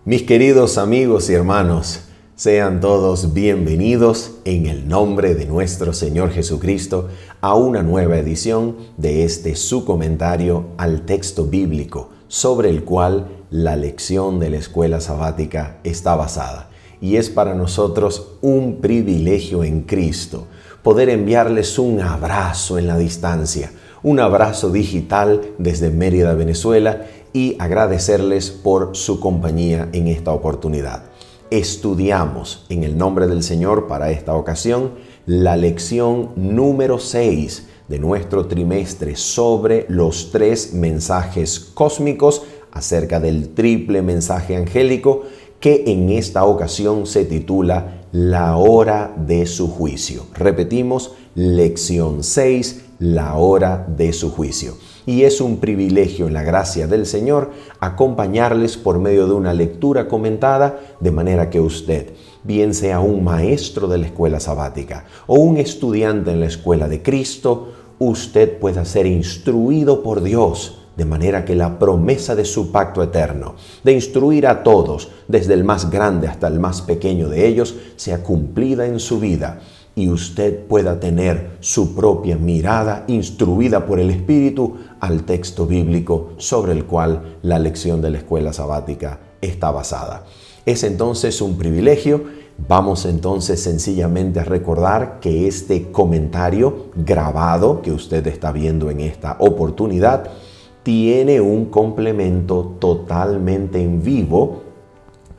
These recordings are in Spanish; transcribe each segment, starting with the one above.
Mis queridos amigos y hermanos, sean todos bienvenidos en el nombre de nuestro Señor Jesucristo a una nueva edición de su comentario al texto bíblico sobre el cual la lección de la escuela sabática está basada. Y es para nosotros un privilegio en Cristo poder enviarles un abrazo en la distancia, un abrazo digital desde Mérida, Venezuela, y agradecerles por su compañía en esta oportunidad. Estudiamos en el nombre del Señor para esta ocasión la lección número 6 de nuestro trimestre sobre los 3 mensajes cósmicos acerca del triple mensaje angélico, que en esta ocasión se titula La hora de su juicio. Repetimos, lección 6, la hora de su juicio. Y es un privilegio en la gracia del Señor acompañarles por medio de una lectura comentada, de manera que usted, bien sea un maestro de la escuela sabática o un estudiante en la escuela de Cristo, usted pueda ser instruido por Dios, de manera que la promesa de su pacto eterno, de instruir a todos, desde el más grande hasta el más pequeño de ellos, sea cumplida en su vida y usted pueda tener su propia mirada instruida por el Espíritu al texto bíblico sobre el cual la lección de la escuela sabática está basada. Es entonces un privilegio. Vamos entonces sencillamente a recordar que este comentario grabado que usted está viendo en esta oportunidad tiene un complemento totalmente en vivo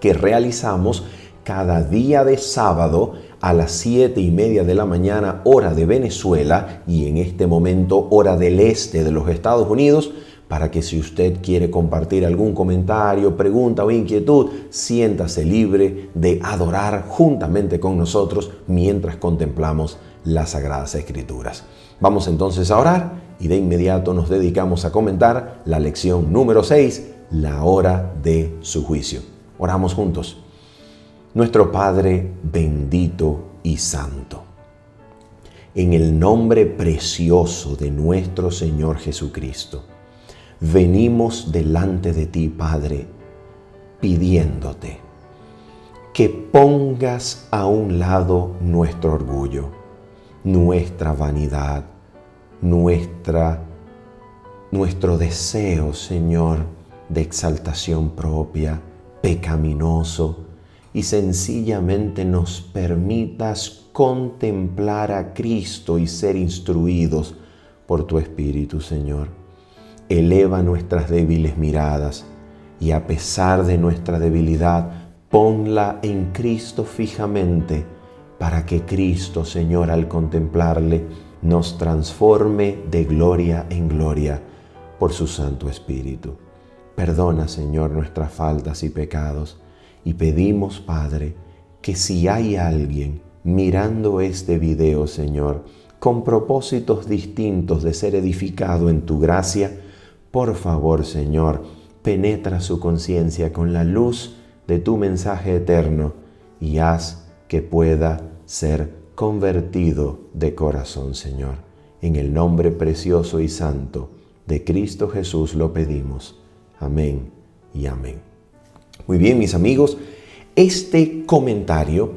que realizamos cada día de sábado a las 7:30 de la mañana, hora de Venezuela, y en este momento hora del este de los Estados Unidos, para que si usted quiere compartir algún comentario, pregunta o inquietud, siéntase libre de adorar juntamente con nosotros mientras contemplamos las Sagradas Escrituras. Vamos entonces a orar y de inmediato nos dedicamos a comentar la lección número 6, la hora de su juicio. Oramos juntos. Nuestro Padre bendito y santo, en el nombre precioso de nuestro Señor Jesucristo, venimos delante de ti, Padre, pidiéndote que pongas a un lado nuestro orgullo, nuestra vanidad, nuestro deseo, Señor, de exaltación propia, pecaminoso, y sencillamente nos permitas contemplar a Cristo y ser instruidos por tu Espíritu, Señor. Eleva nuestras débiles miradas y a pesar de nuestra debilidad, ponla en Cristo fijamente, para que Cristo, Señor, al contemplarle, nos transforme de gloria en gloria por su Santo Espíritu. Perdona, Señor, nuestras faltas y pecados. Y pedimos, Padre, que si hay alguien mirando este video, Señor, con propósitos distintos de ser edificado en tu gracia, por favor, Señor, penetra su conciencia con la luz de tu mensaje eterno y haz que pueda ser convertido de corazón, Señor. En el nombre precioso y santo de Cristo Jesús lo pedimos. Amén y amén. Muy bien, mis amigos, este comentario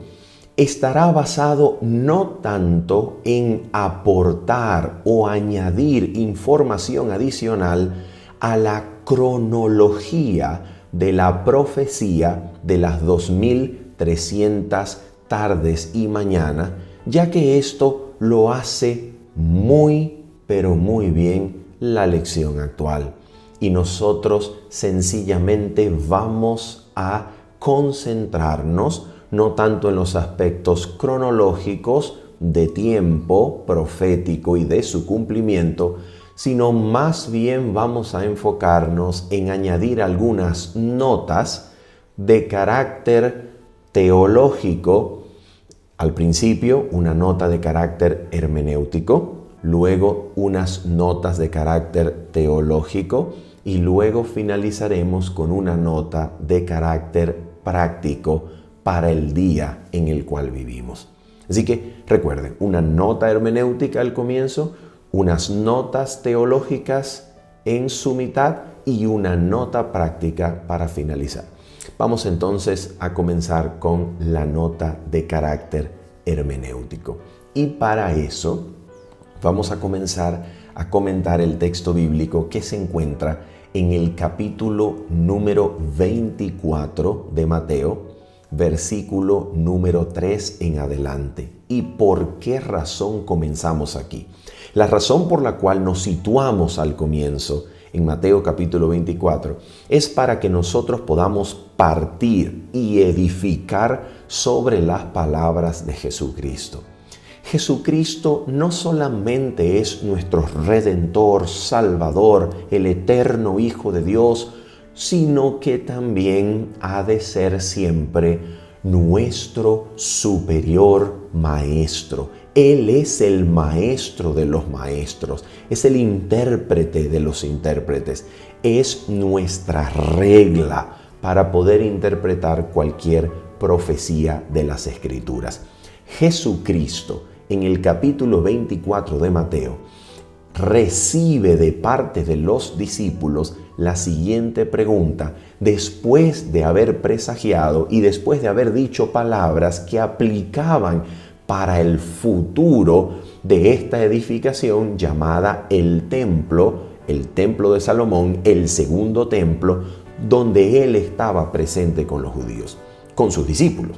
estará basado no tanto en aportar o añadir información adicional a la cronología de la profecía de las 2300 tardes y mañana, ya que esto lo hace muy, pero muy bien la lección actual. Y nosotros sencillamente vamos a concentrarnos no tanto en los aspectos cronológicos de tiempo profético y de su cumplimiento, sino más bien vamos a enfocarnos en añadir algunas notas de carácter teológico. Al principio, una nota de carácter hermenéutico, luego unas notas de carácter teológico y luego finalizaremos con una nota de carácter práctico para el día en el cual vivimos. Así que recuerden, una nota hermenéutica al comienzo, unas notas teológicas en su mitad y una nota práctica para finalizar. Vamos entonces a comenzar con la nota de carácter hermenéutico. Y para eso vamos a comenzar a comentar el texto bíblico que se encuentra en el capítulo número 24 de Mateo, versículo número 3 en adelante. ¿Y por qué razón comenzamos aquí? La razón por la cual nos situamos al comienzo en Mateo capítulo 24 es para que nosotros podamos partir y edificar sobre las palabras de Jesucristo. Jesucristo no solamente es nuestro Redentor, Salvador, el eterno Hijo de Dios, sino que también ha de ser siempre nuestro superior maestro. Él es el maestro de los maestros, es el intérprete de los intérpretes, es nuestra regla para poder interpretar cualquier profecía de las Escrituras. Jesucristo, en el capítulo 24 de Mateo, recibe de parte de los discípulos la siguiente pregunta, después de haber presagiado y después de haber dicho palabras que aplicaban para el futuro de esta edificación llamada el templo de Salomón, el segundo templo, donde él estaba presente con los judíos, con sus discípulos.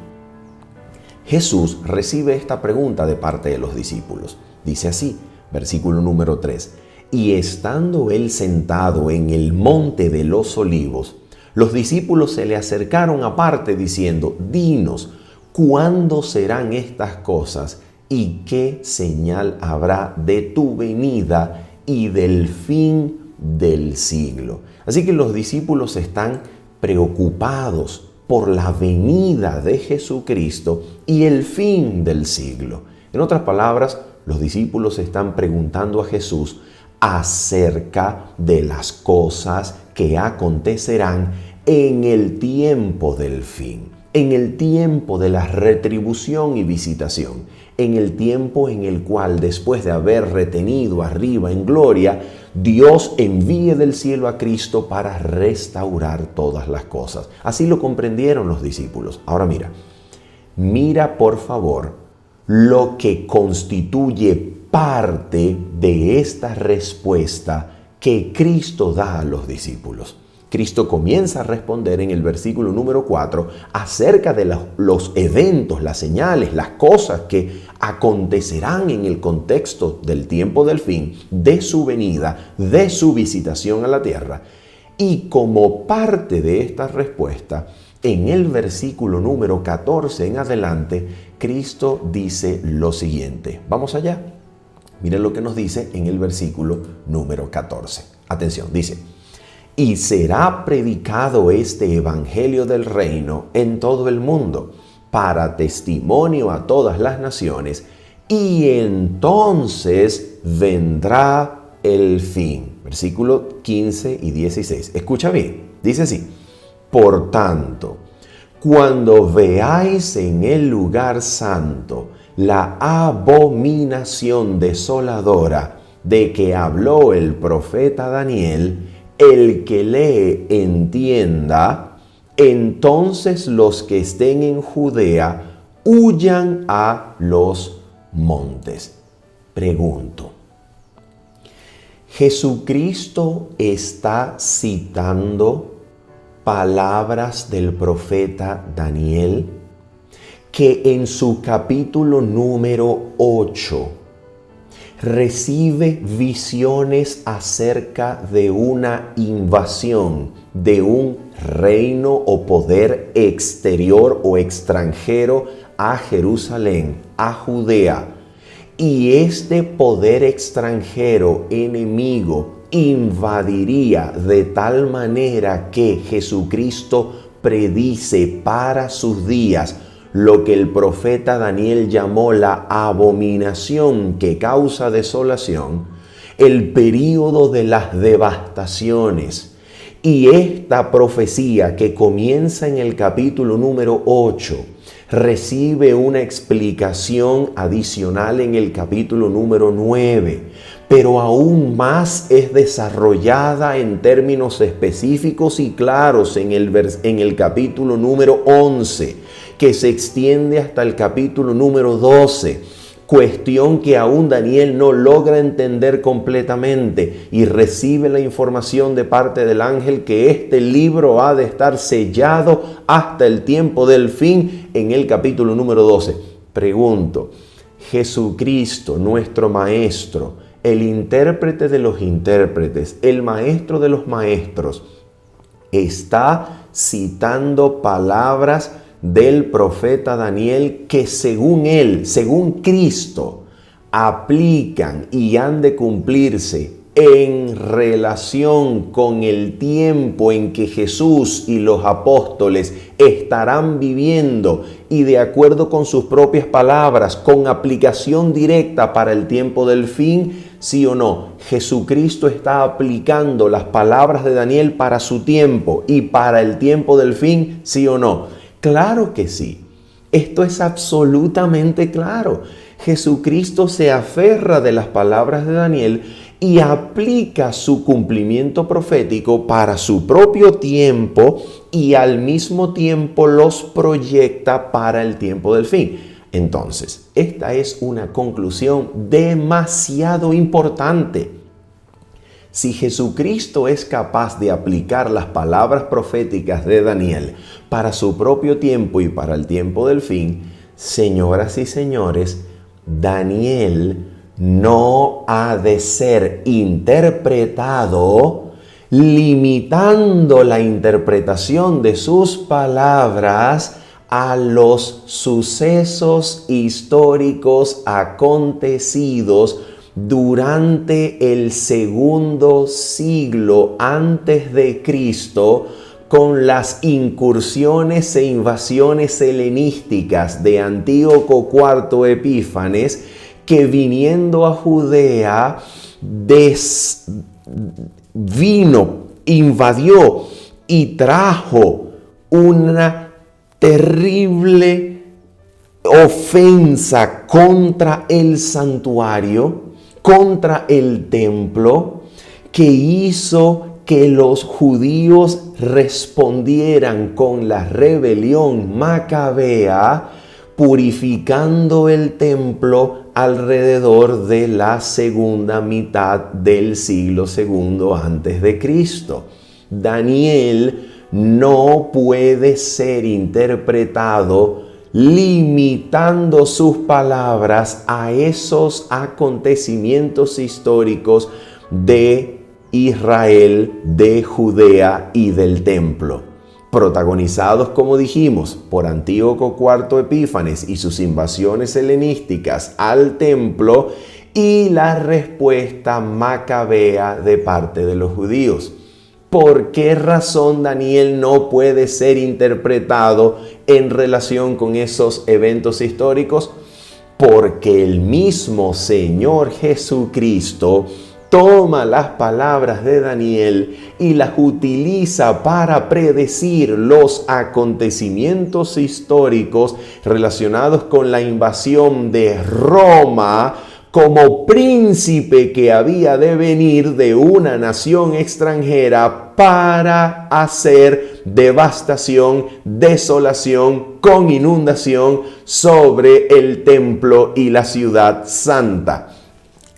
Jesús recibe esta pregunta de parte de los discípulos. Dice así, versículo número 3, y estando él sentado en el monte de los olivos, los discípulos se le acercaron aparte diciendo, dinos, ¿cuándo serán estas cosas y qué señal habrá de tu venida y del fin del siglo? Así que los discípulos están preocupados por la venida de Jesucristo y el fin del siglo. En otras palabras, los discípulos están preguntando a Jesús acerca de las cosas que acontecerán en el tiempo del fin, en el tiempo de la retribución y visitación, en el tiempo en el cual, después de haber retenido arriba en gloria, Dios envíe del cielo a Cristo para restaurar todas las cosas. Así lo comprendieron los discípulos. Ahora mira por favor lo que constituye parte de esta respuesta que Cristo da a los discípulos. Cristo comienza a responder en el versículo número 4 acerca de los eventos, las señales, las cosas que acontecerán en el contexto del tiempo del fin, de su venida, de su visitación a la tierra. Y como parte de esta respuesta, en el versículo número 14 en adelante, Cristo dice lo siguiente. Vamos allá. Miren lo que nos dice en el versículo número 14. Atención, dice: y será predicado este evangelio del reino en todo el mundo, para testimonio a todas las naciones, y entonces vendrá el fin. Versículo 15 y 16. Escucha bien, dice así: por tanto, cuando veáis en el lugar santo la abominación desoladora de que habló el profeta Daniel, el que lee entienda, entonces los que estén en Judea huyan a los montes. Pregunto, ¿Jesucristo está citando palabras del profeta Daniel, que en su capítulo número 8 recibe visiones acerca de una invasión de un reino o poder exterior o extranjero a Jerusalén, a Judea? Y este poder extranjero enemigo invadiría de tal manera que Jesucristo predice para sus días lo que el profeta Daniel llamó la abominación que causa desolación, el período de las devastaciones. Y esta profecía, que comienza en el capítulo número 8, recibe una explicación adicional en el capítulo número 9, pero aún más es desarrollada en términos específicos y claros en el capítulo número 11, que se extiende hasta el capítulo número 12. Cuestión que aún Daniel no logra entender completamente y recibe la información de parte del ángel que este libro ha de estar sellado hasta el tiempo del fin en el capítulo número 12. Pregunto, Jesucristo, nuestro Maestro, el intérprete de los intérpretes, el Maestro de los maestros, está citando palabras del profeta Daniel que según él, según Cristo, aplican y han de cumplirse en relación con el tiempo en que Jesús y los apóstoles estarán viviendo y de acuerdo con sus propias palabras, con aplicación directa para el tiempo del fin, ¿sí o no? Jesucristo está aplicando las palabras de Daniel para su tiempo y para el tiempo del fin, ¿sí o no? Claro que sí. Esto es absolutamente claro. Jesucristo se aferra de las palabras de Daniel y aplica su cumplimiento profético para su propio tiempo y al mismo tiempo los proyecta para el tiempo del fin. Entonces, esta es una conclusión demasiado importante. Si Jesucristo es capaz de aplicar las palabras proféticas de Daniel para su propio tiempo y para el tiempo del fin, señoras y señores, Daniel no ha de ser interpretado limitando la interpretación de sus palabras a los sucesos históricos acontecidos durante el segundo siglo antes de Cristo, con las incursiones e invasiones helenísticas de Antíoco IV Epífanes, que viniendo a Judea invadió y trajo una terrible ofensa contra el santuario, contra el templo, que hizo que los judíos respondieran con la rebelión macabea, purificando el templo alrededor de la segunda mitad del siglo segundo antes de Cristo. Daniel no puede ser interpretado limitando sus palabras a esos acontecimientos históricos de Israel, de Judea y del templo, protagonizados, como dijimos, por Antíoco IV Epífanes y sus invasiones helenísticas al templo y la respuesta macabea de parte de los judíos. ¿Por qué razón Daniel no puede ser interpretado en relación con esos eventos históricos? Porque el mismo Señor Jesucristo toma las palabras de Daniel y las utiliza para predecir los acontecimientos históricos relacionados con la invasión de Roma como príncipe que había de venir de una nación extranjera para hacer devastación, desolación, con inundación sobre el templo y la ciudad santa.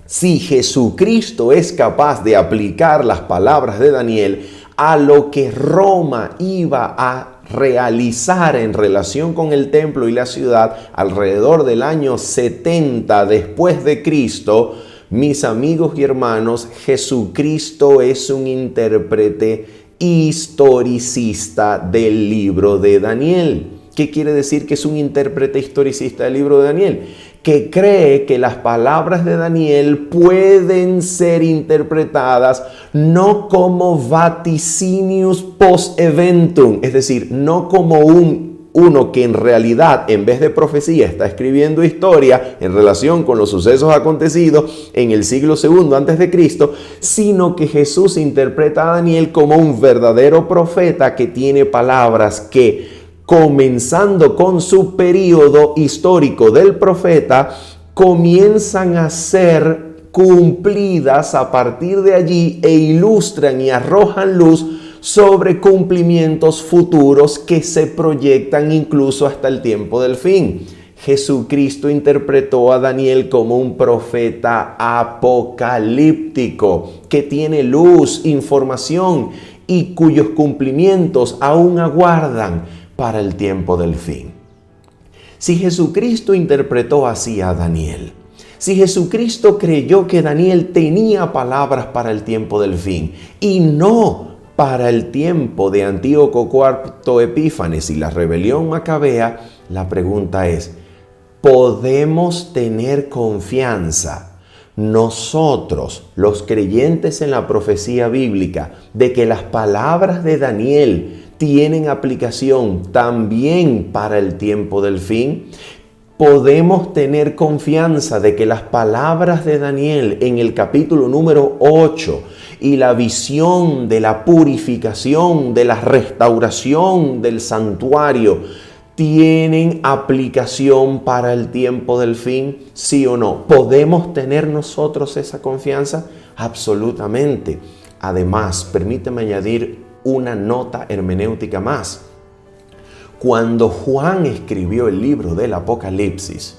Si Jesucristo es capaz de aplicar las palabras de Daniel a lo que Roma iba a realizar en relación con el templo y la ciudad alrededor del año 70 después de Cristo, mis amigos y hermanos, Jesucristo es un intérprete historicista del libro de Daniel. ¿Qué quiere decir que es un intérprete historicista del libro de Daniel? Que cree que las palabras de Daniel pueden ser interpretadas no como vaticinius post eventum, es decir, no como uno que en realidad, en vez de profecía, está escribiendo historia en relación con los sucesos acontecidos en el siglo segundo antes de Cristo, sino que Jesús interpreta a Daniel como un verdadero profeta que tiene palabras que, comenzando con su periodo histórico del profeta, comienzan a ser cumplidas a partir de allí e ilustran y arrojan luz sobre cumplimientos futuros que se proyectan incluso hasta el tiempo del fin. Jesucristo interpretó a Daniel como un profeta apocalíptico que tiene luz, información y cuyos cumplimientos aún aguardan para el tiempo del fin. Si Jesucristo interpretó así a Daniel, si Jesucristo creyó que Daniel tenía palabras para el tiempo del fin y no para el tiempo de Antíoco IV Epífanes y la rebelión macabea, la pregunta es, ¿podemos tener confianza nosotros, los creyentes en la profecía bíblica, de que las palabras de Daniel tienen aplicación también para el tiempo del fin? Podemos tener confianza de que las palabras de Daniel en el capítulo número 8 y la visión de la purificación, de la restauración del santuario, tienen aplicación para el tiempo del fin, ¿sí o no? ¿Podemos tener nosotros esa confianza? Absolutamente. Además, permíteme añadir una nota hermenéutica más. Cuando Juan escribió el libro del Apocalipsis,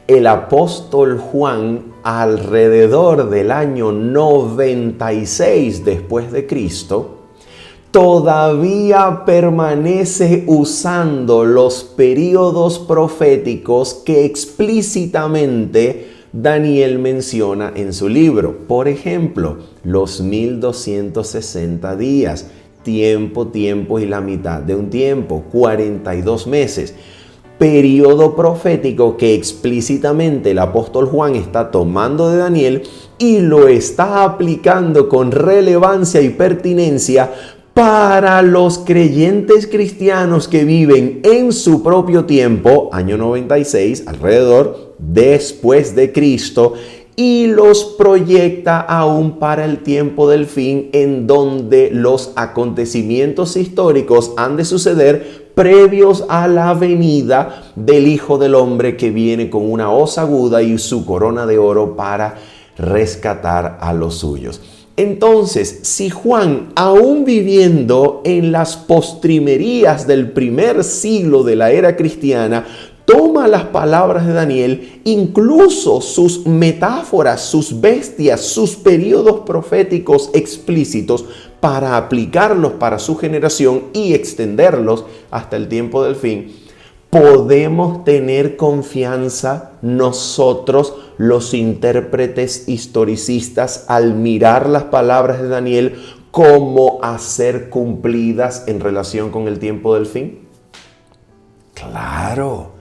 el apóstol Juan, alrededor del año 96 después de Cristo, todavía permanece usando los períodos proféticos que explícitamente Daniel menciona en su libro. Por ejemplo, los 1260 días, tiempo y la mitad de un tiempo, 42 meses. Periodo profético que explícitamente el apóstol Juan está tomando de Daniel y lo está aplicando con relevancia y pertinencia para los creyentes cristianos que viven en su propio tiempo, año 96, alrededor, después de Cristo, y los proyecta aún para el tiempo del fin, en donde los acontecimientos históricos han de suceder previos a la venida del Hijo del Hombre, que viene con una hoz aguda y su corona de oro para rescatar a los suyos. Entonces, si Juan, aún viviendo en las postrimerías del primer siglo de la era cristiana, toma las palabras de Daniel, incluso sus metáforas, sus bestias, sus periodos proféticos explícitos, para aplicarlos para su generación y extenderlos hasta el tiempo del fin, podemos tener confianza nosotros, los intérpretes historicistas, al mirar las palabras de Daniel como a ser cumplidas en relación con el tiempo del fin. Claro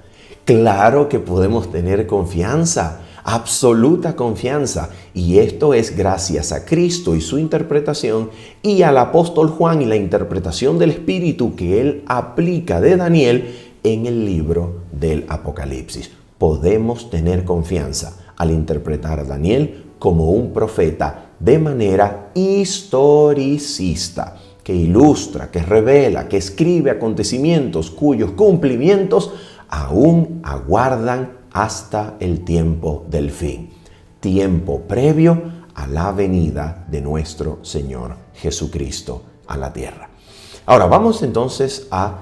que podemos tener confianza, absoluta confianza, y esto es gracias a Cristo y su interpretación, y al apóstol Juan y la interpretación del Espíritu que él aplica de Daniel en el libro del Apocalipsis. Podemos tener confianza al interpretar a Daniel como un profeta de manera historicista, que ilustra, que revela, que escribe acontecimientos cuyos cumplimientos aún aguardan hasta el tiempo del fin, tiempo previo a la venida de nuestro Señor Jesucristo a la tierra. Ahora vamos entonces a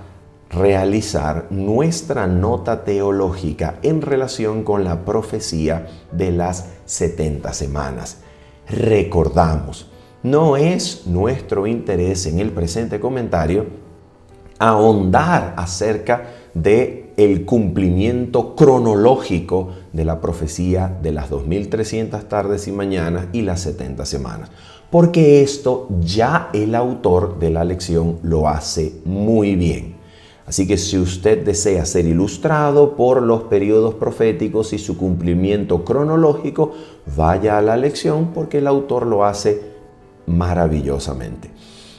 realizar nuestra nota teológica en relación con la profecía de las 70 semanas. Recordamos, no es nuestro interés en el presente comentario ahondar acerca de el cumplimiento cronológico de la profecía de las 2300 tardes y mañanas y las 70 semanas, porque esto ya el autor de la lección lo hace muy bien. Así que si usted desea ser ilustrado por los periodos proféticos y su cumplimiento cronológico, vaya a la lección porque el autor lo hace maravillosamente.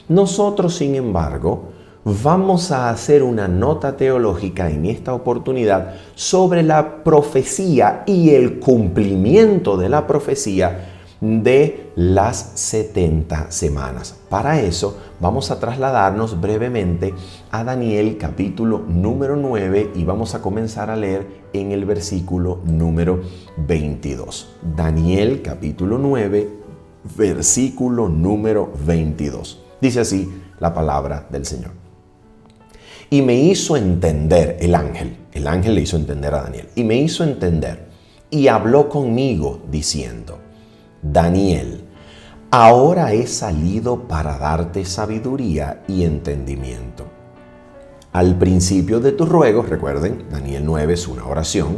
Nosotros, sin embargo, vamos a hacer una nota teológica en esta oportunidad sobre la profecía y el cumplimiento de la profecía de las 70 semanas. Para eso vamos a trasladarnos brevemente a Daniel capítulo número 9 y vamos a comenzar a leer en el versículo número 22. Daniel capítulo 9, versículo número 22. Dice así la palabra del Señor. Y me hizo entender el ángel le hizo entender a Daniel, y me hizo entender y habló conmigo diciendo: Daniel, ahora he salido para darte sabiduría y entendimiento. Al principio de tus ruegos, recuerden, Daniel 9 es una oración,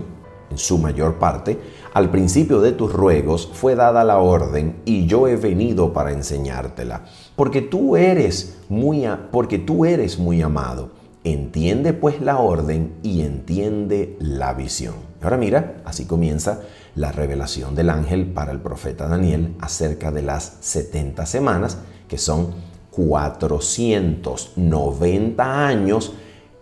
en su mayor parte, al principio de tus ruegos fue dada la orden y yo he venido para enseñártela, porque tú eres muy amado. Entiende pues la orden y entiende la visión. Ahora mira, así comienza la revelación del ángel para el profeta Daniel acerca de las 70 semanas, que son 490 años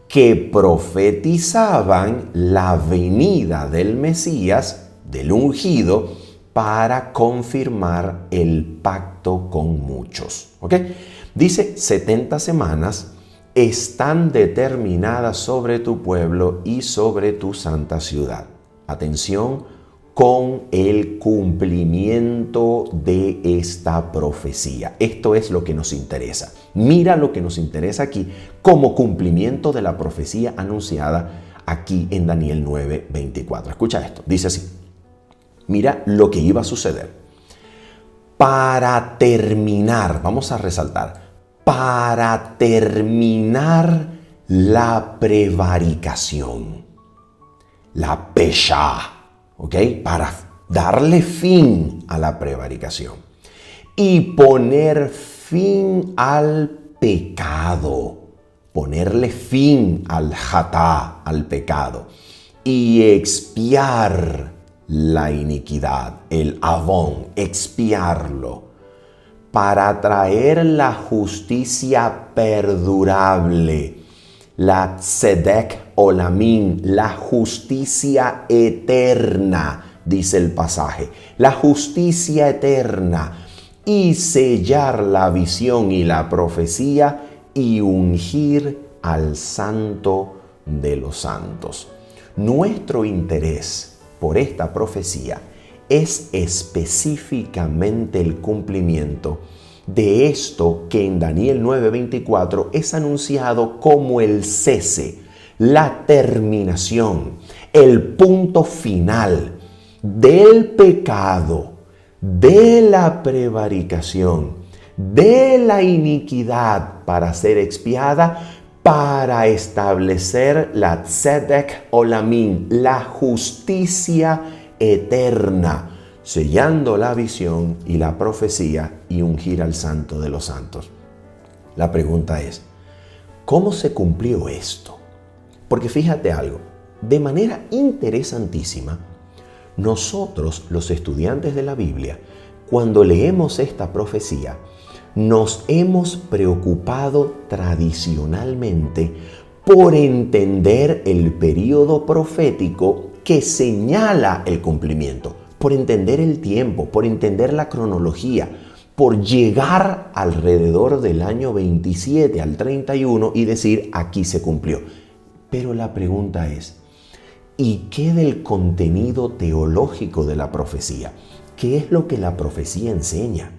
que profetizaban la venida del Mesías, del ungido, para confirmar el pacto con muchos. ¿Ok? Dice 70 semanas están determinadas sobre tu pueblo y sobre tu santa ciudad. Atención con el cumplimiento de esta profecía. Esto es lo que nos interesa. Mira lo que nos interesa aquí como cumplimiento de la profecía anunciada aquí en Daniel 9:24. Escucha esto, dice así. Mira lo que iba a suceder. Para terminar, vamos a resaltar, para terminar la prevaricación, la pesha, ¿ok? Para darle fin a la prevaricación y poner fin al pecado, ponerle fin al hatá, al pecado, y expiar la iniquidad, el avón, expiarlo, para traer la justicia perdurable, la tzedek olamim, la justicia eterna, dice el pasaje, la justicia eterna, y sellar la visión y la profecía y ungir al santo de los santos. Nuestro interés por esta profecía es específicamente el cumplimiento de esto que en Daniel 9:24 es anunciado como el cese, la terminación, el punto final del pecado, de la prevaricación, de la iniquidad para ser expiada, para establecer la tzedek olamim, la justicia eterna, sellando la visión y la profecía y ungir al santo de los santos. La pregunta es, ¿cómo se cumplió esto? Porque fíjate algo, de manera interesantísima, nosotros, los estudiantes de la Biblia, cuando leemos esta profecía, nos hemos preocupado tradicionalmente por entender el periodo profético que señala el cumplimiento, por entender el tiempo, por entender la cronología, por llegar alrededor del año 27 al 31 y decir, aquí se cumplió. Pero la pregunta es, ¿y qué del contenido teológico de la profecía? ¿Qué es lo que la profecía enseña?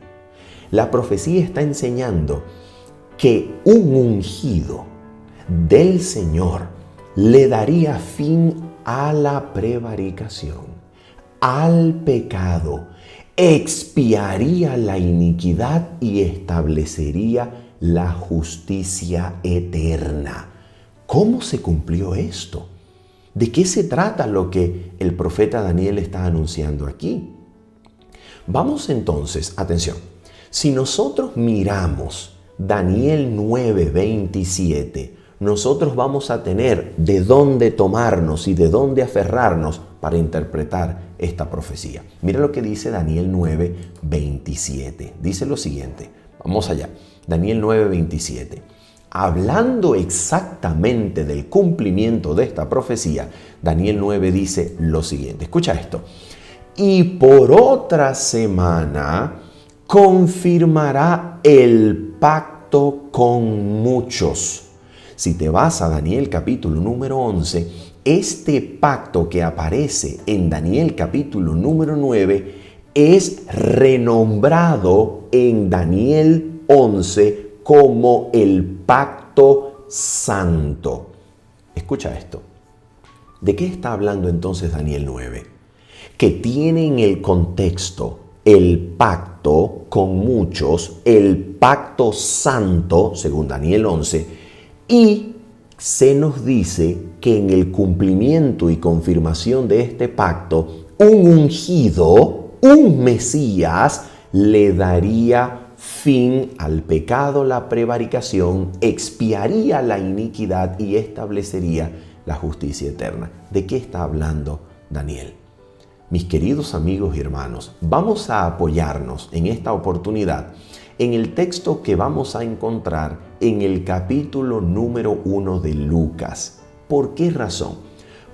La profecía está enseñando que un ungido del Señor le daría fin a la prevaricación, al pecado, expiaría la iniquidad y establecería la justicia eterna. ¿Cómo se cumplió esto? ¿De qué se trata lo que el profeta Daniel está anunciando aquí? Vamos entonces, atención, si nosotros miramos Daniel 9:27, nosotros vamos a tener de dónde tomarnos y de dónde aferrarnos para interpretar esta profecía. Mira lo que dice Daniel 9:27. Dice lo siguiente, vamos allá, Daniel 9:27. Hablando exactamente del cumplimiento de esta profecía, Daniel 9 dice lo siguiente, escucha esto. y por otra semana confirmará el pacto con muchos. Si te vas a Daniel capítulo número 11, este pacto que aparece en Daniel capítulo número 9 es renombrado en Daniel 11 como el pacto santo. Escucha esto. ¿De qué está hablando entonces Daniel 9? Que tiene en el contexto el pacto con muchos, el pacto santo, según Daniel 11, y se nos dice que en el cumplimiento y confirmación de este pacto, un ungido, un Mesías, le daría fin al pecado, la prevaricación, expiaría la iniquidad y establecería la justicia eterna. ¿De qué está hablando Daniel? Mis queridos amigos y hermanos, vamos a apoyarnos en esta oportunidad en el texto que vamos a encontrar en el capítulo número 1 de Lucas. ¿Por qué razón?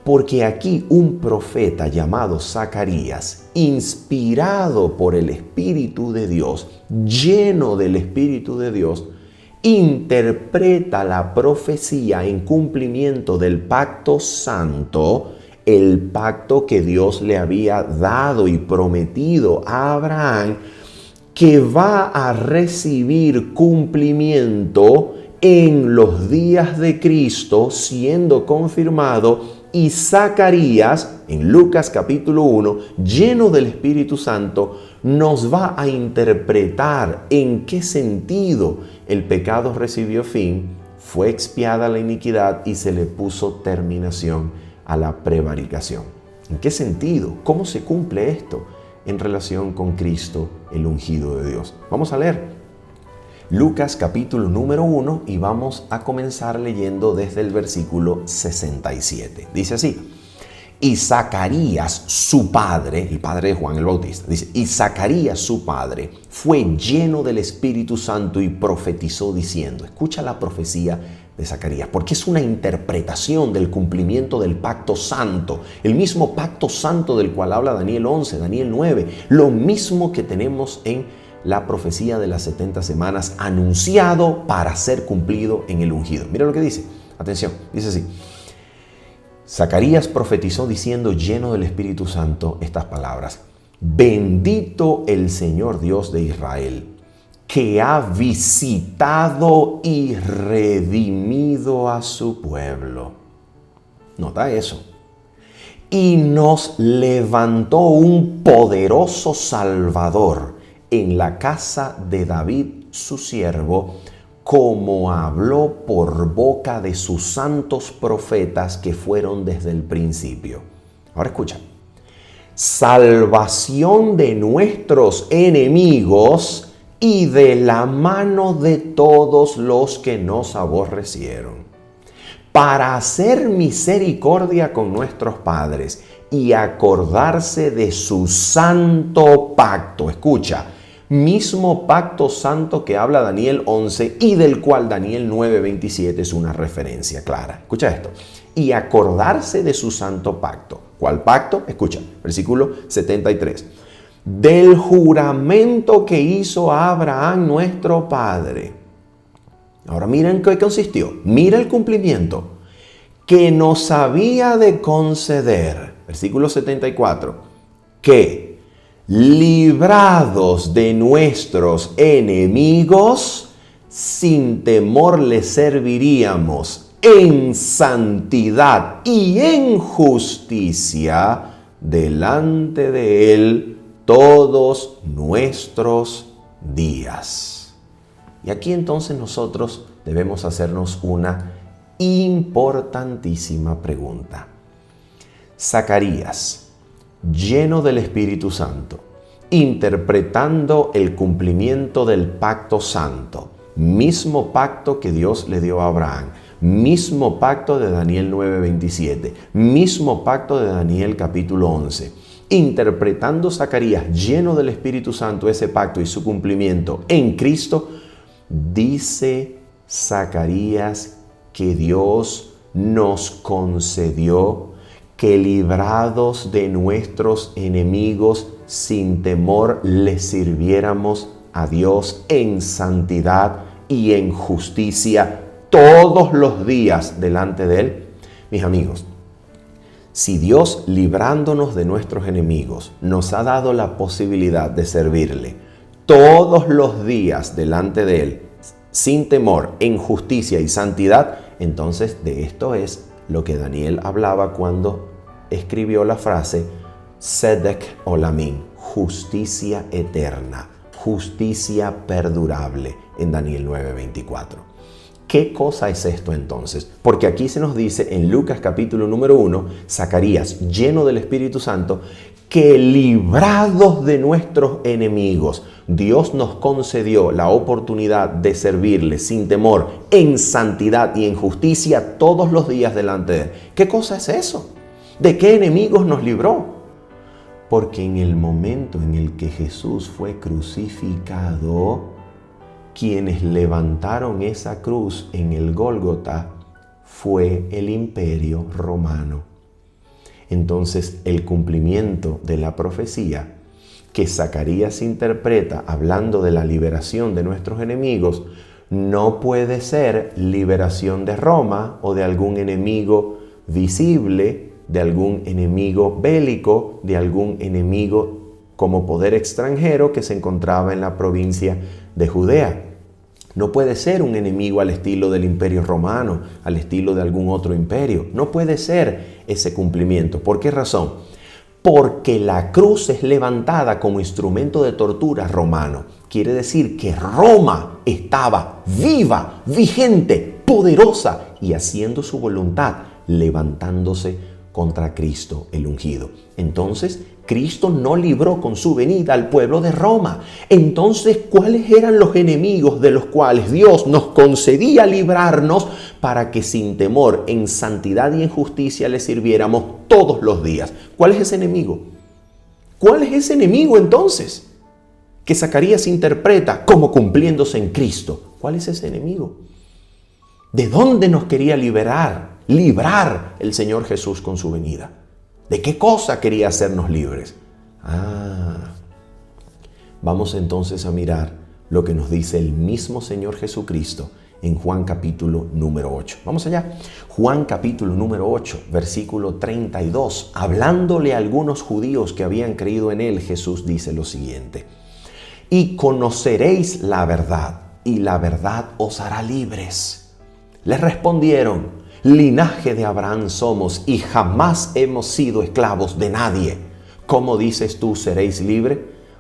Porque aquí un profeta llamado Zacarías, inspirado por el Espíritu de Dios, lleno del Espíritu de Dios, interpreta la profecía en cumplimiento del pacto santo, el pacto que Dios le había dado y prometido a Abraham, que va a recibir cumplimiento en los días de Cristo, siendo confirmado. Y Zacarías, en Lucas capítulo 1, lleno del Espíritu Santo, nos va a interpretar en qué sentido el pecado recibió fin, fue expiada la iniquidad y se le puso terminación a la prevaricación. ¿En qué sentido? ¿Cómo se cumple esto en relación con Cristo, el ungido de Dios? Vamos a leer Lucas capítulo número 1 y vamos a comenzar leyendo desde el versículo 67. Dice así: y Zacarías, su padre, el padre de Juan el Bautista, dice, y Zacarías, su padre, fue lleno del Espíritu Santo y profetizó diciendo, escucha la profecía de Zacarías, porque es una interpretación del cumplimiento del pacto santo, el mismo pacto santo del cual habla Daniel 11, Daniel 9, lo mismo que tenemos en la profecía de las 70 semanas, anunciado para ser cumplido en el ungido. Mira lo que dice, atención, dice así: Zacarías profetizó diciendo, lleno del Espíritu Santo, estas palabras: bendito el Señor Dios de Israel, que ha visitado y redimido a su pueblo. Nota eso. Y nos levantó un poderoso Salvador en la casa de David, su siervo, como habló por boca de sus santos profetas que fueron desde el principio. Ahora escucha. Salvación de nuestros enemigos y de la mano de todos los que nos aborrecieron, para hacer misericordia con nuestros padres y acordarse de su santo pacto. Escucha, mismo pacto santo que habla Daniel 11 y del cual Daniel 9:27 es una referencia clara. Escucha esto. Y acordarse de su santo pacto. ¿Cuál pacto? Escucha, versículo 73. Del juramento que hizo a Abraham nuestro padre. Ahora miren qué consistió. Mira el cumplimiento. Que nos había de conceder. Versículo 74. Que librados de nuestros enemigos, sin temor les serviríamos en santidad y en justicia delante de Él todos nuestros días. Y aquí entonces nosotros debemos hacernos una importantísima pregunta. Zacarías, lleno del Espíritu Santo, interpretando el cumplimiento del pacto santo, mismo pacto que Dios le dio a Abraham, mismo pacto de Daniel 9:27, mismo pacto de Daniel capítulo 11, interpretando Zacarías, lleno del Espíritu Santo, ese pacto y su cumplimiento en Cristo, dice Zacarías que Dios nos concedió que librados de nuestros enemigos, sin temor le sirviéramos a Dios en santidad y en justicia todos los días delante de Él. Mis amigos, si Dios, librándonos de nuestros enemigos, nos ha dado la posibilidad de servirle todos los días delante de Él, sin temor, en justicia y santidad, entonces de esto es lo que Daniel hablaba cuando escribió la frase Tzedek Olamim, justicia eterna, justicia perdurable, en Daniel 9:24. ¿Qué cosa es esto entonces? Porque aquí se nos dice en Lucas capítulo número 1, Zacarías, lleno del Espíritu Santo, que librados de nuestros enemigos, Dios nos concedió la oportunidad de servirle sin temor, en santidad y en justicia todos los días delante de Él. ¿Qué cosa es eso? ¿De qué enemigos nos libró? Porque en el momento en el que Jesús fue crucificado, quienes levantaron esa cruz en el Gólgota fue el Imperio Romano. Entonces, el cumplimiento de la profecía que Zacarías interpreta hablando de la liberación de nuestros enemigos no puede ser liberación de Roma o de algún enemigo visible, de algún enemigo bélico, de algún enemigo como poder extranjero que se encontraba en la provincia de Judea. No puede ser un enemigo al estilo del Imperio Romano, al estilo de algún otro imperio. No puede ser ese cumplimiento. ¿Por qué razón? Porque la cruz es levantada como instrumento de tortura romano. Quiere decir que Roma estaba viva, vigente, poderosa y haciendo su voluntad, levantándose contra Cristo el ungido. Entonces, Cristo no libró con su venida al pueblo de Roma. Entonces, ¿cuáles eran los enemigos de los cuales Dios nos concedía librarnos para que sin temor, en santidad y en justicia le sirviéramos todos los días? ¿Cuál es ese enemigo? ¿Cuál es ese enemigo entonces que Zacarías interpreta como cumpliéndose en Cristo? ¿Cuál es ese enemigo? ¿De dónde nos quería librar el Señor Jesús con su venida? ¿De qué cosa quería hacernos libres? Vamos entonces a mirar lo que nos dice el mismo Señor Jesucristo en Juan capítulo número 8. Vamos allá. Juan capítulo número 8, versículo 32. Hablándole a algunos judíos que habían creído en Él, Jesús dice lo siguiente: y conoceréis la verdad, y la verdad os hará libres. Les respondieron: linaje de Abraham somos y jamás hemos sido esclavos de nadie. ¿Cómo dices tú seréis libres?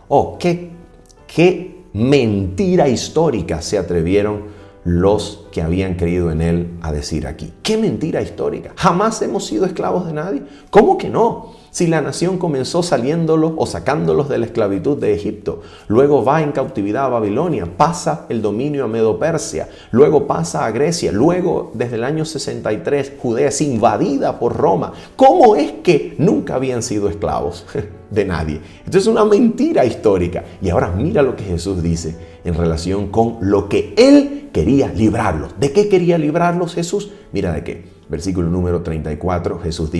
Oh, qué mentira histórica se atrevieron los que habían creído en Él a decir aquí. ¡Qué mentira histórica! Jamás hemos sido esclavos de nadie. ¿Cómo que no? Si la nación comenzó saliéndolos o sacándolos de la esclavitud de Egipto, luego va en cautividad a Babilonia, pasa el dominio a Medo-Persia, luego pasa a Grecia, luego desde el año 63 Judea es invadida por Roma. ¿Cómo es que nunca habían sido esclavos de nadie? Esto es una mentira histórica. Y ahora mira lo que Jesús dice en relación con lo que Él quería librarlos. ¿De qué quería librarlos Jesús? Mira de qué. Versículo número 34, Jesús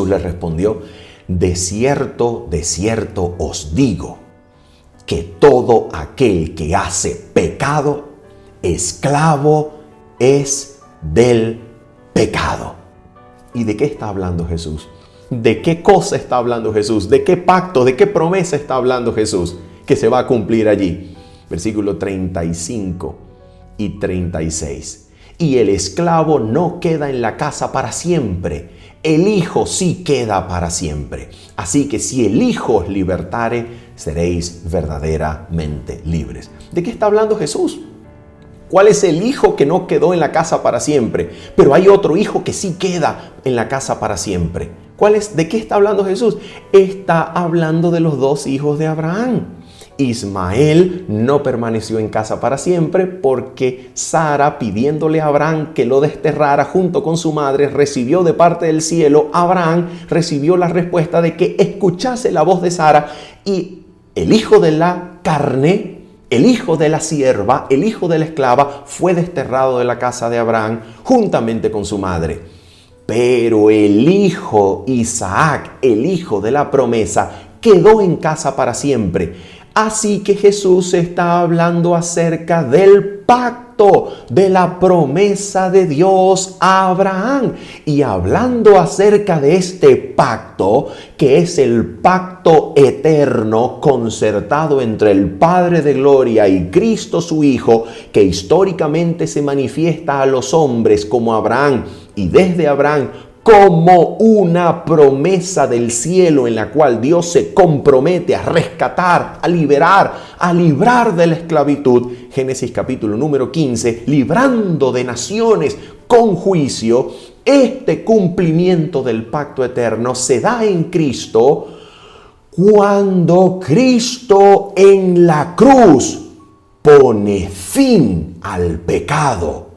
les respondió: de cierto os digo, que todo aquel que hace pecado, esclavo es del pecado. ¿Y de qué está hablando Jesús? ¿De qué cosa está hablando Jesús? ¿De qué pacto, de qué promesa está hablando Jesús que se va a cumplir allí? Versículo 35 y 36. Y el esclavo no queda en la casa para siempre, el Hijo sí queda para siempre. Así que si el Hijo os libertare, seréis verdaderamente libres. ¿De qué está hablando Jesús? ¿Cuál es el hijo que no quedó en la casa para siempre? Pero hay otro hijo que sí queda en la casa para siempre. ¿De qué está hablando Jesús? Está hablando de los dos hijos de Abraham. Ismael no permaneció en casa para siempre porque Sara, pidiéndole a Abraham que lo desterrara junto con su madre, recibió de parte del cielo. Abraham recibió la respuesta de que escuchase la voz de Sara, y el hijo de la carne, el hijo de la sierva, el hijo de la esclava, fue desterrado de la casa de Abraham juntamente con su madre. Pero el hijo Isaac, el hijo de la promesa, quedó en casa para siempre. Así que Jesús está hablando acerca del pacto, de la promesa de Dios a Abraham. Y hablando acerca de este pacto, que es el pacto eterno concertado entre el Padre de Gloria y Cristo su Hijo, que históricamente se manifiesta a los hombres como Abraham y desde Abraham como una promesa del cielo en la cual Dios se compromete a rescatar, a liberar, a librar de la esclavitud. Génesis capítulo número 15, librando de naciones con juicio. Este cumplimiento del pacto eterno se da en Cristo cuando Cristo en la cruz pone fin al pecado,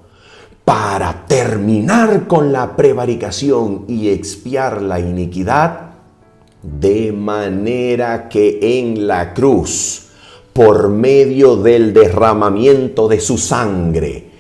para terminar con la prevaricación y expiar la iniquidad, de manera que en la cruz, por medio del derramamiento de su sangre,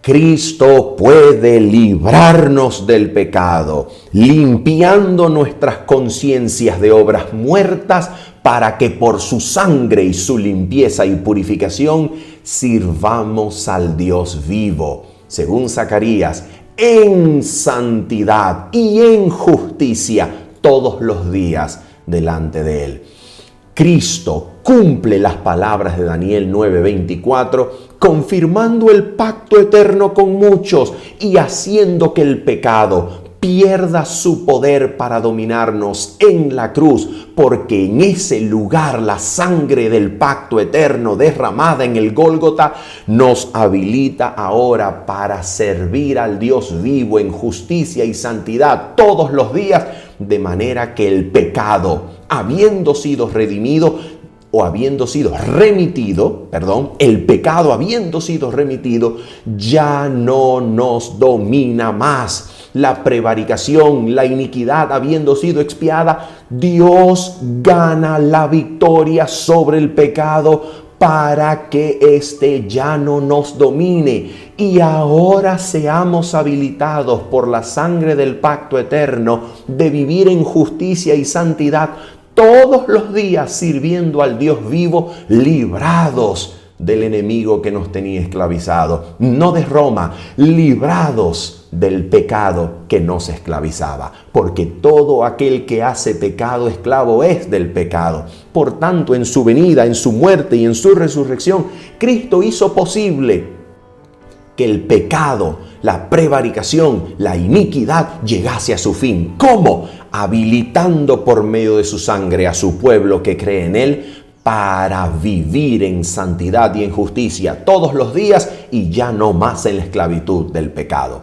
Cristo puede librarnos del pecado, limpiando nuestras conciencias de obras muertas, para que por su sangre y su limpieza y purificación sirvamos al Dios vivo. Según Zacarías, en santidad y en justicia todos los días delante de Él. Cristo cumple las palabras de Daniel 9:24, confirmando el pacto eterno con muchos y haciendo que el pecado pierda su poder para dominarnos en la cruz, porque en ese lugar la sangre del pacto eterno derramada en el Gólgota nos habilita ahora para servir al Dios vivo en justicia y santidad todos los días, de manera que el pecado, habiendo sido redimido, o habiendo sido remitido, el pecado habiendo sido remitido, ya no nos domina más. La prevaricación, la iniquidad habiendo sido expiada, Dios gana la victoria sobre el pecado para que éste ya no nos domine. Y ahora seamos habilitados por la sangre del pacto eterno de vivir en justicia y santidad todos los días, sirviendo al Dios vivo, librados del enemigo que nos tenía esclavizado, no de Roma, librados del pecado que nos esclavizaba, porque todo aquel que hace pecado esclavo es del pecado. Por tanto, en su venida, en su muerte y en su resurrección, Cristo hizo posible que el pecado, la prevaricación, la iniquidad llegase a su fin. ¿Cómo? Habilitando por medio de su sangre a su pueblo que cree en Él para vivir en santidad y en justicia todos los días y ya no más en la esclavitud del pecado.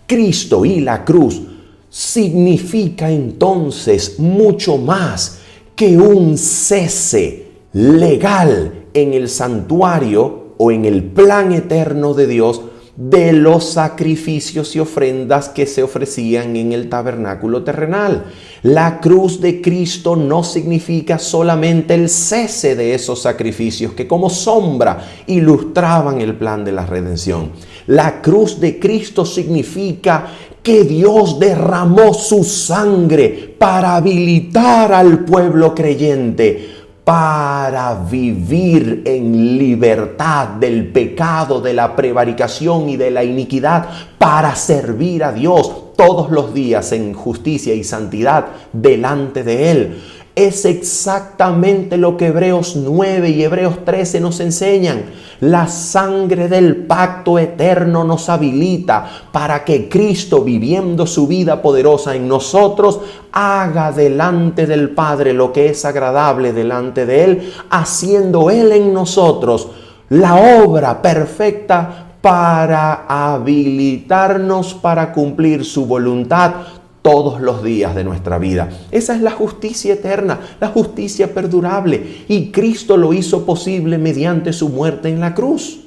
Cristo y la cruz significa entonces mucho más que un cese legal en el santuario o en el plan eterno de Dios de los sacrificios y ofrendas que se ofrecían en el tabernáculo terrenal. La cruz de Cristo no significa solamente el cese de esos sacrificios que como sombra ilustraban el plan de la redención. La cruz de Cristo significa que Dios derramó su sangre para habilitar al pueblo creyente para vivir en libertad del pecado, de la prevaricación y de la iniquidad, para servir a Dios todos los días en justicia y santidad delante de Él. Es exactamente lo que Hebreos 9 y Hebreos 13 nos enseñan. La sangre del pacto eterno nos habilita para que Cristo, viviendo su vida poderosa en nosotros, haga delante del Padre lo que es agradable delante de Él, haciendo Él en nosotros la obra perfecta para habilitarnos para cumplir su voluntad todos los días de nuestra vida. Esa es la justicia eterna, la justicia perdurable. Y Cristo lo hizo posible mediante su muerte en la cruz.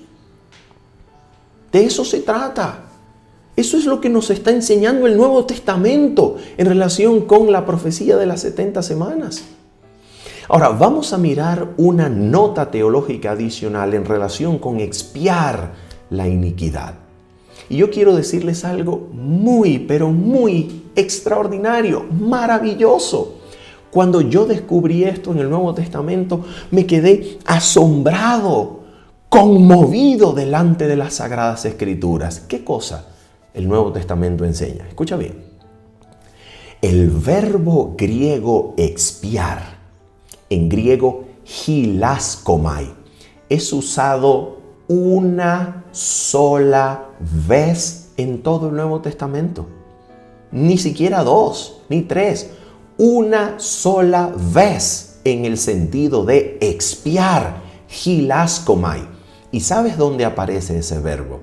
De eso se trata. Eso es lo que nos está enseñando el Nuevo Testamento en relación con la profecía de las 70 semanas. Ahora, vamos a mirar una nota teológica adicional en relación con expiar la iniquidad. Y yo quiero decirles algo muy, pero muy extraordinario, maravilloso. Cuando yo descubrí esto en el Nuevo Testamento, me quedé asombrado, conmovido delante de las Sagradas Escrituras. ¿Qué cosa el Nuevo Testamento enseña? Escucha bien. El verbo griego expiar, en griego hilaskomai, es usado una sola vez en todo el Nuevo Testamento. Ni siquiera 2, ni 3. Una sola vez en el sentido de expiar, hilaskomai. ¿Y sabes dónde aparece ese verbo?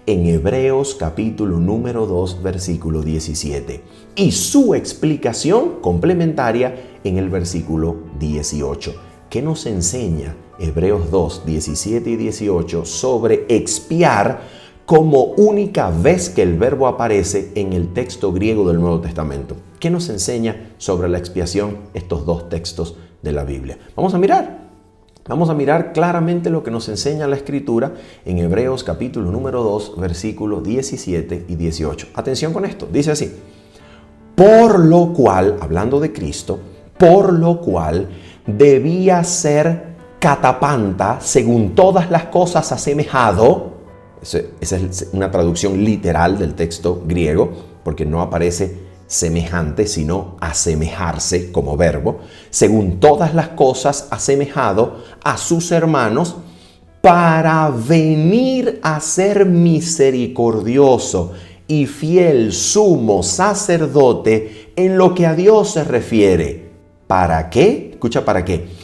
En Hebreos capítulo número 2, versículo 17. Y su explicación complementaria en el versículo 18. ¿Qué nos enseña Hebreos 2, 17 y 18 sobre expiar como única vez que el verbo aparece en el texto griego del Nuevo Testamento? ¿Qué nos enseña sobre la expiación estos dos textos de la Biblia? Vamos a mirar claramente lo que nos enseña la Escritura en Hebreos capítulo número 2, versículos 17 y 18. Atención con esto, dice así: por lo cual, hablando de Cristo, por lo cual debía ser catapanta, según todas las cosas asemejado. Esa es una traducción literal del texto griego, porque no aparece semejante, sino asemejarse como verbo. Según todas las cosas asemejado a sus hermanos, para venir a ser misericordioso y fiel sumo sacerdote en lo que a Dios se refiere. ¿Para qué? Escucha, ¿para qué?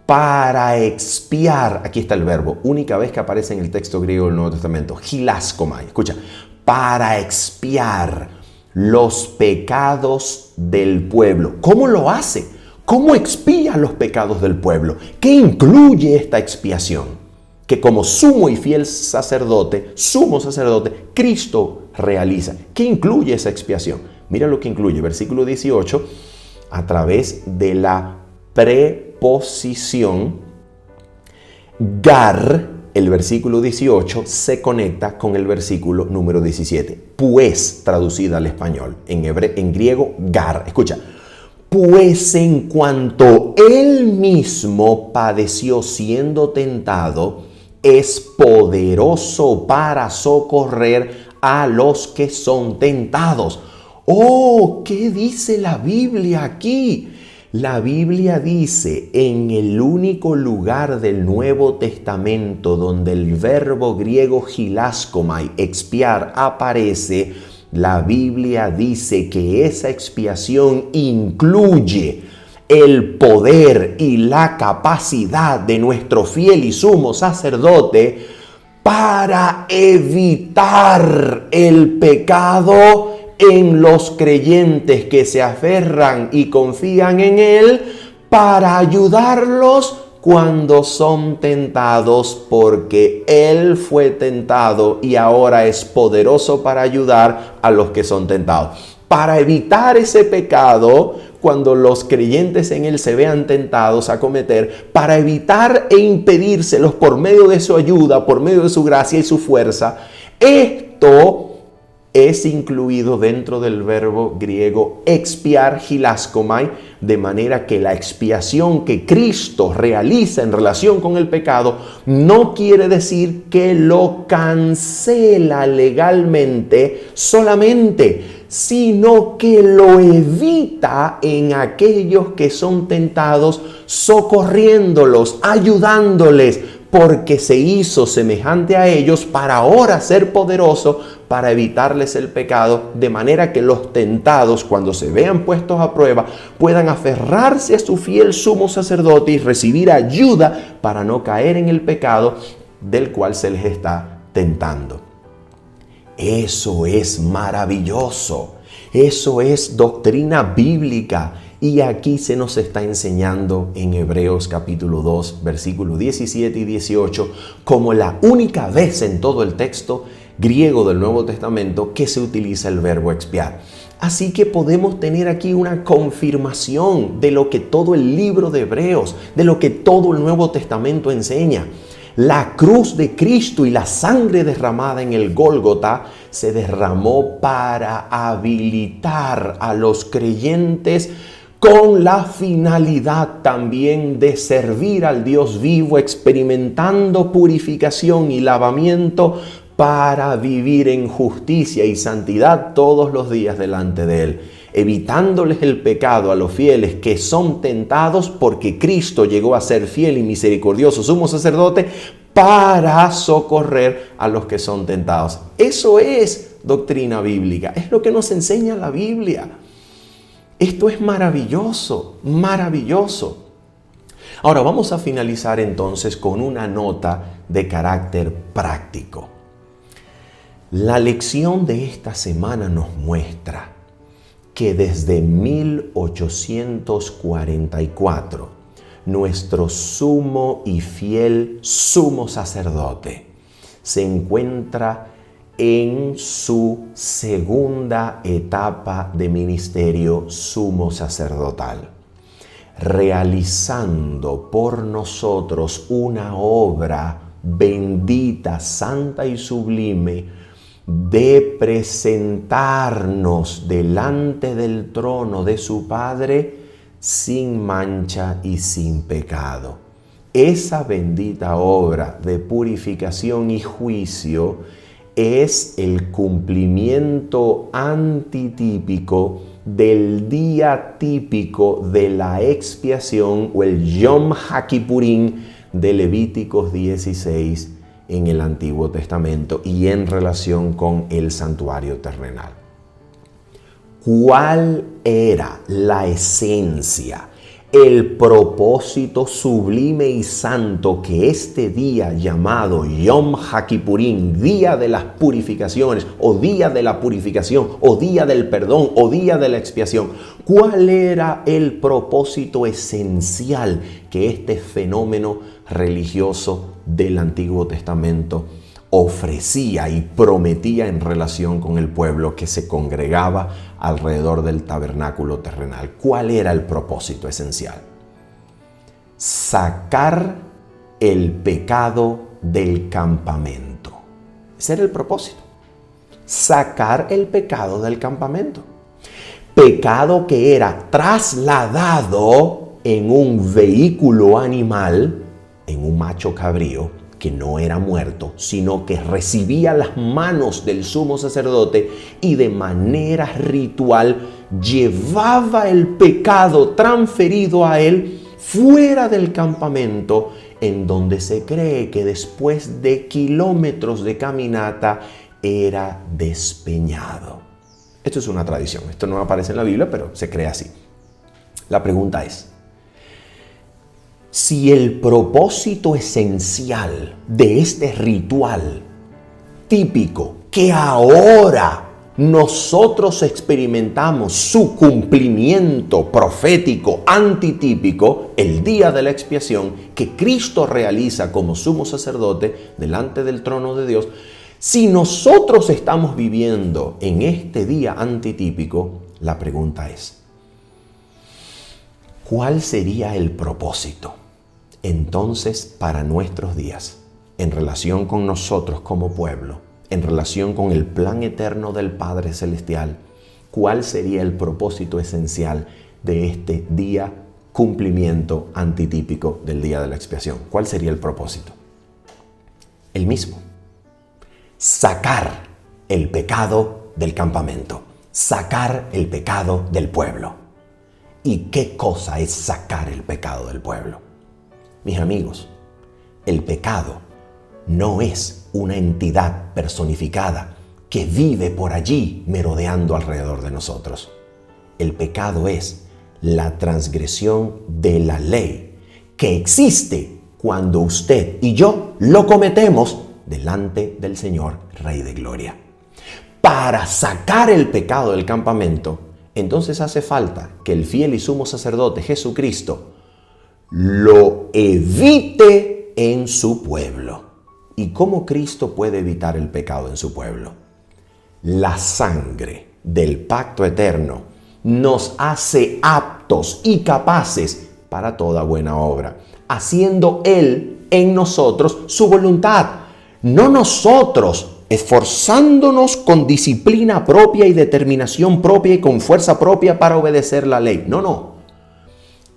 Para expiar, aquí está el verbo, única vez que aparece en el texto griego del Nuevo Testamento, hilaskomai. Escucha, para expiar los pecados del pueblo. ¿Cómo lo hace? ¿Cómo expía los pecados del pueblo? ¿Qué incluye esta expiación? Que como sumo y fiel sacerdote, sumo sacerdote, Cristo realiza. ¿Qué incluye esa expiación? Mira lo que incluye, versículo 18, a través de la preposición gar. El versículo 18 se conecta con el versículo número 17. Pues, traducida al español, en griego, gar. Escucha. Pues en cuanto él mismo padeció siendo tentado, es poderoso para socorrer a los que son tentados. Oh, ¿qué dice la Biblia aquí? La Biblia dice, en el único lugar del Nuevo Testamento donde el verbo griego hilaskomai, expiar, aparece, la Biblia dice que esa expiación incluye el poder y la capacidad de nuestro fiel y sumo sacerdote para evitar el pecado en los creyentes que se aferran y confían en Él, para ayudarlos cuando son tentados, porque Él fue tentado y ahora es poderoso para ayudar a los que son tentados. Para evitar ese pecado, cuando los creyentes en Él se vean tentados a cometer, para evitar e impedírselos por medio de su ayuda, por medio de su gracia y su fuerza, esto es incluido dentro del verbo griego expiar, hilaskomai, de manera que la expiación que Cristo realiza en relación con el pecado no quiere decir que lo cancela legalmente solamente, sino que lo evita en aquellos que son tentados, socorriéndolos, ayudándoles, porque se hizo semejante a ellos para ahora ser poderoso para evitarles el pecado, de manera que los tentados, cuando se vean puestos a prueba, puedan aferrarse a su fiel sumo sacerdote y recibir ayuda para no caer en el pecado del cual se les está tentando. Eso es maravilloso. Eso es doctrina bíblica. Y aquí se nos está enseñando en Hebreos capítulo 2, versículos 17 y 18, como la única vez en todo el texto griego del Nuevo Testamento que se utiliza el verbo expiar. Así que podemos tener aquí una confirmación de lo que todo el libro de Hebreos, de lo que todo el Nuevo Testamento enseña. La cruz de Cristo y la sangre derramada en el Gólgota se derramó para habilitar a los creyentes con la finalidad también de servir al Dios vivo, experimentando purificación y lavamiento para vivir en justicia y santidad todos los días delante de Él, evitándoles el pecado a los fieles que son tentados, porque Cristo llegó a ser fiel y misericordioso sumo sacerdote para socorrer a los que son tentados. Eso es doctrina bíblica, es lo que nos enseña la Biblia. Esto es maravilloso, maravilloso. Ahora vamos a finalizar entonces con una nota de carácter práctico. La lección de esta semana nos muestra que desde 1844, nuestro sumo y fiel sumo sacerdote se encuentra en su segunda etapa de ministerio sumo sacerdotal, realizando por nosotros una obra bendita, santa y sublime de presentarnos delante del trono de su Padre sin mancha y sin pecado. Esa bendita obra de purificación y juicio es el cumplimiento antitípico del día típico de la expiación o el Yom HaKippurim de Levíticos 16 en el Antiguo Testamento y en relación con el santuario terrenal. ¿Cuál era la esencia, el propósito sublime y santo que este día llamado Yom HaKippurim, día de las purificaciones, o día de la purificación, o día del perdón, o día de la expiación? ¿Cuál era el propósito esencial que este fenómeno religioso del Antiguo Testamento ofrecía y prometía en relación con el pueblo que se congregaba alrededor del tabernáculo terrenal? ¿Cuál era el propósito esencial? Sacar el pecado del campamento. Ese era el propósito. Sacar el pecado del campamento. Pecado que era trasladado en un vehículo animal, en un macho cabrío, que no era muerto, sino que recibía las manos del sumo sacerdote y de manera ritual llevaba el pecado transferido a él fuera del campamento, en donde se cree que después de kilómetros de caminata era despeñado. Esto es una tradición, esto no aparece en la Biblia, pero se cree así. La pregunta es, si el propósito esencial de este ritual típico que ahora nosotros experimentamos su cumplimiento profético antitípico, el día de la expiación que Cristo realiza como sumo sacerdote delante del trono de Dios, si nosotros estamos viviendo en este día antitípico, la pregunta es, ¿cuál sería el propósito entonces para nuestros días, en relación con nosotros como pueblo, en relación con el plan eterno del Padre Celestial? ¿Cuál sería el propósito esencial de este día cumplimiento antitípico del día de la expiación? ¿Cuál sería el propósito? El mismo. Sacar el pecado del campamento, sacar el pecado del pueblo. ¿Y qué cosa es sacar el pecado del pueblo? Mis amigos, el pecado no es una entidad personificada que vive por allí merodeando alrededor de nosotros. El pecado es la transgresión de la ley que existe cuando usted y yo lo cometemos delante del Señor Rey de Gloria. Para sacar el pecado del campamento, entonces hace falta que el fiel y sumo sacerdote Jesucristo lo evite en su pueblo. ¿Y cómo Cristo puede evitar el pecado en su pueblo? La sangre del pacto eterno nos hace aptos y capaces para toda buena obra, haciendo Él en nosotros su voluntad. No nosotros esforzándonos con disciplina propia y determinación propia y con fuerza propia para obedecer la ley. No.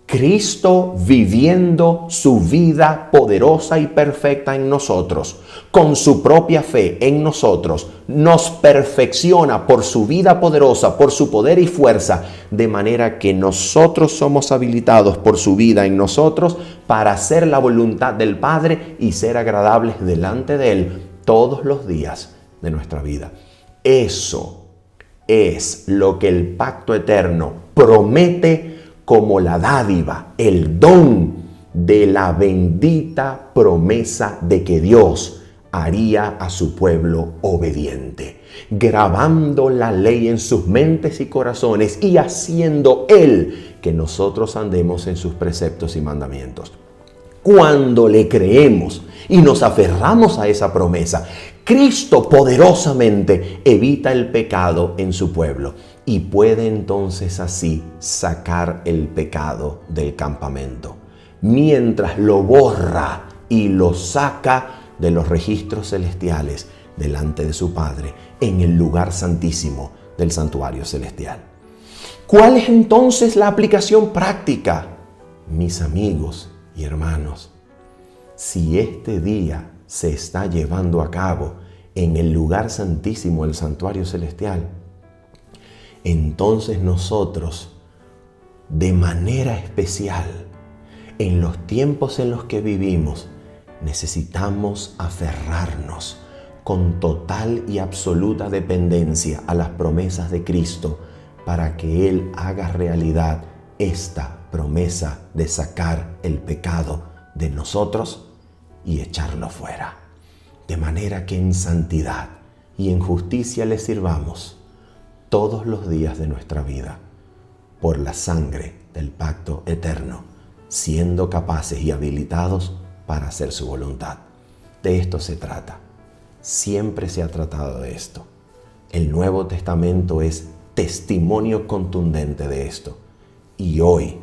Cristo viviendo su vida poderosa y perfecta en nosotros, con su propia fe en nosotros, nos perfecciona por su vida poderosa, por su poder y fuerza, de manera que nosotros somos habilitados por su vida en nosotros para hacer la voluntad del Padre y ser agradables delante de Él todos los días de nuestra vida. Eso es lo que el pacto eterno promete como la dádiva, el don de la bendita promesa de que Dios haría a su pueblo obediente, grabando la ley en sus mentes y corazones y haciendo Él que nosotros andemos en sus preceptos y mandamientos. Cuando le creemos y nos aferramos a esa promesa, Cristo poderosamente evita el pecado en su pueblo y puede entonces así sacar el pecado del campamento, mientras lo borra y lo saca de los registros celestiales delante de su Padre en el lugar santísimo del santuario celestial. ¿Cuál es entonces la aplicación práctica? Mis amigos y hermanos, si este día se está llevando a cabo en el lugar santísimo del santuario celestial, entonces nosotros, de manera especial, en los tiempos en los que vivimos, necesitamos aferrarnos con total y absoluta dependencia a las promesas de Cristo para que Él haga realidad esta promesa de sacar el pecado de nosotros y echarlo fuera, de manera que en santidad y en justicia le sirvamos todos los días de nuestra vida, por la sangre del pacto eterno, siendo capaces y habilitados para hacer su voluntad. De esto se trata. Siempre se ha tratado de esto. El Nuevo Testamento es testimonio contundente de esto. Y hoy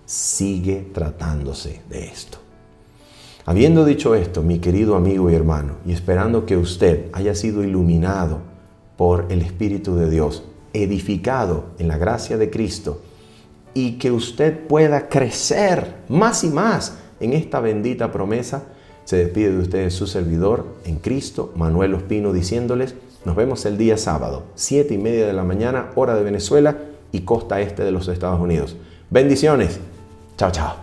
sigue tratándose de esto. Habiendo dicho esto, mi querido amigo y hermano, y esperando que usted haya sido iluminado por el Espíritu de Dios, edificado en la gracia de Cristo, y que usted pueda crecer más y más en esta bendita promesa, se despide de ustedes su servidor en Cristo, Manuel Ospino, diciéndoles, nos vemos el día sábado, 7:30 de la mañana, hora de Venezuela y costa este de los Estados Unidos. Bendiciones. Chao, chao.